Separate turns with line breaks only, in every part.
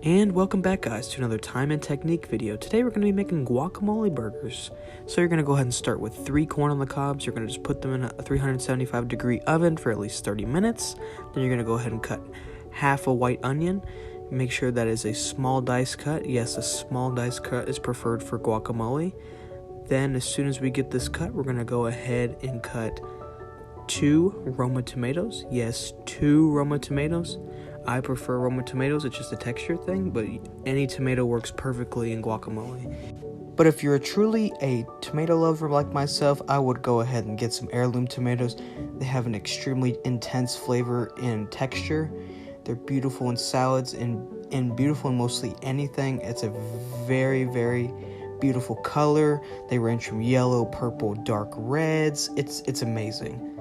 And welcome back, guys, to another time and technique video. Today we're going to be making guacamole burgers. So you're going to go ahead and start with 3 corn on the cobs. You're going to just put them in a 375 degree oven for at least 30 minutes. Then you're going to go ahead and cut half a white onion. Make sure that is a small dice cut. Yes, a small dice cut is preferred for guacamole. Then as soon as we get this cut, we're going to go ahead and cut 2 Roma tomatoes. Yes, 2 Roma tomatoes. I prefer Roma tomatoes, it's just a texture thing, but any tomato works perfectly in guacamole. But if you're truly a tomato lover like myself, I would go ahead and get some heirloom tomatoes. They have an extremely intense flavor and texture. They're beautiful in salads and beautiful in mostly anything. It's a very, very beautiful color. They range from yellow, purple, dark reds. It's amazing.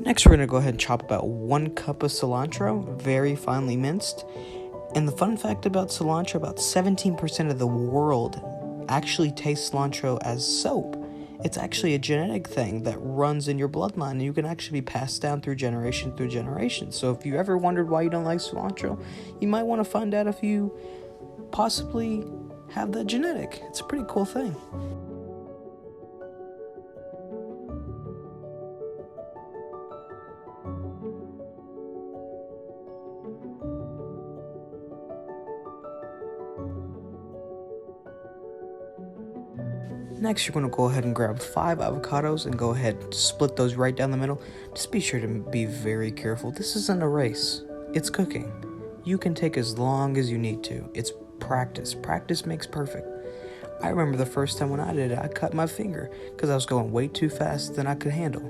Next, we're going to go ahead and chop about 1 cup of cilantro, very finely minced. And the fun fact about cilantro, about 17% of the world actually tastes cilantro as soap. It's actually a genetic thing that runs in your bloodline, and you can actually be passed down through generation. So if you ever wondered why you don't like cilantro, you might want to find out if you possibly have that genetic. It's a pretty cool thing. Next, you're going to go ahead and grab 5 avocados and go ahead and split those right down the middle. Just be sure to be very careful. This isn't a race. It's cooking. You can take as long as you need to. It's practice. Practice makes perfect. I remember the first time when I did it, I cut my finger because I was going way too fast than I could handle.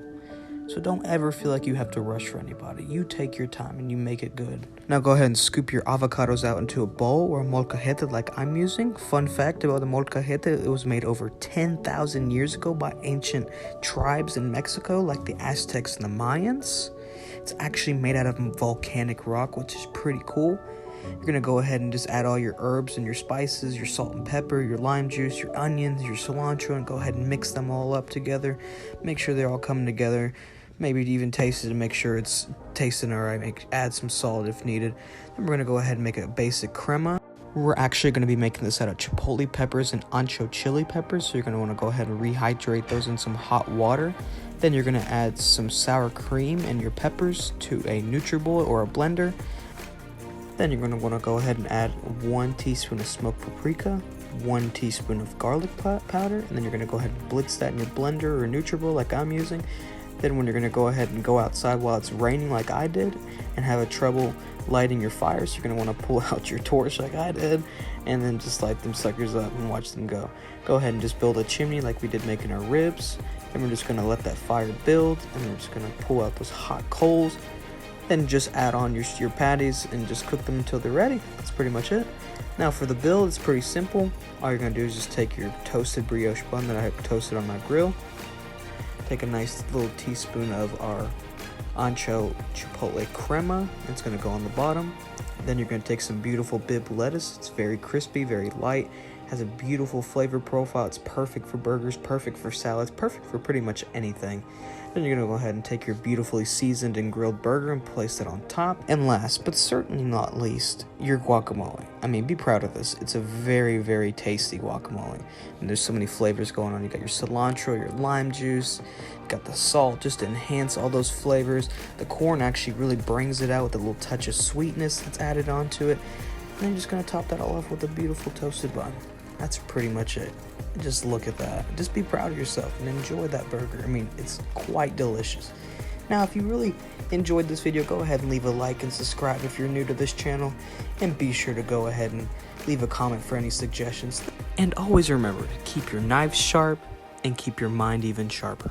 So don't ever feel like you have to rush for anybody. You take your time and you make it good. Now go ahead and scoop your avocados out into a bowl or a molcajete like I'm using. Fun fact about the molcajete, it was made over 10,000 years ago by ancient tribes in Mexico like the Aztecs and the Mayans. It's actually made out of volcanic rock, which is pretty cool. You're going to go ahead and just add all your herbs and your spices, your salt and pepper, your lime juice, your onions, your cilantro, and go ahead and mix them all up together. Make sure they're all coming together. Maybe even taste it to make sure it's tasting alright. Add some salt if needed. Then we're going to go ahead and make a basic crema. We're actually going to be making this out of chipotle peppers and ancho chili peppers. So you're going to want to go ahead and rehydrate those in some hot water. Then you're going to add some sour cream and your peppers to a NutriBullet or a blender. Then you're going to want to go ahead and add 1 teaspoon of smoked paprika, 1 teaspoon of garlic powder, and then you're going to go ahead and blitz that in your blender or NutriBullet like I'm using. Then when you're going to go ahead and go outside while it's raining like I did and have a trouble lighting your fires, you're going to want to pull out your torch like I did and then just light them suckers up and watch them go. Go ahead and just build a chimney like we did making our ribs. Then we're just going to let that fire build and we're just going to pull out those hot coals. Then just add on your patties and just cook them until they're ready. That's pretty much it. Now for the build, it's pretty simple. All you're going to do is just take your toasted brioche bun that I toasted on my grill. Take a nice little teaspoon of our ancho chipotle crema. It's going to go on the bottom. Then you're going to take some beautiful Bibb lettuce. It's very crispy, very light. Has a beautiful flavor profile. It's perfect for burgers, perfect for salads, perfect for pretty much anything. Then you're going to go ahead and take your beautifully seasoned and grilled burger and place it on top. And last, but certainly not least, your guacamole. I mean, be proud of this. It's a very, very tasty guacamole. And there's so many flavors going on. You got your cilantro, your lime juice, you got the salt just to enhance all those flavors. The corn actually really brings it out with a little touch of sweetness that's added onto it. And then you're just going to top that all off with a beautiful toasted bun. That's pretty much it. Just look at that. Just be proud of yourself and enjoy that burger. I mean, it's quite delicious. Now, if you really enjoyed this video, go ahead and leave a like and subscribe if you're new to this channel. And be sure to go ahead and leave a comment for any suggestions. And always remember to keep your knives sharp and keep your mind even sharper.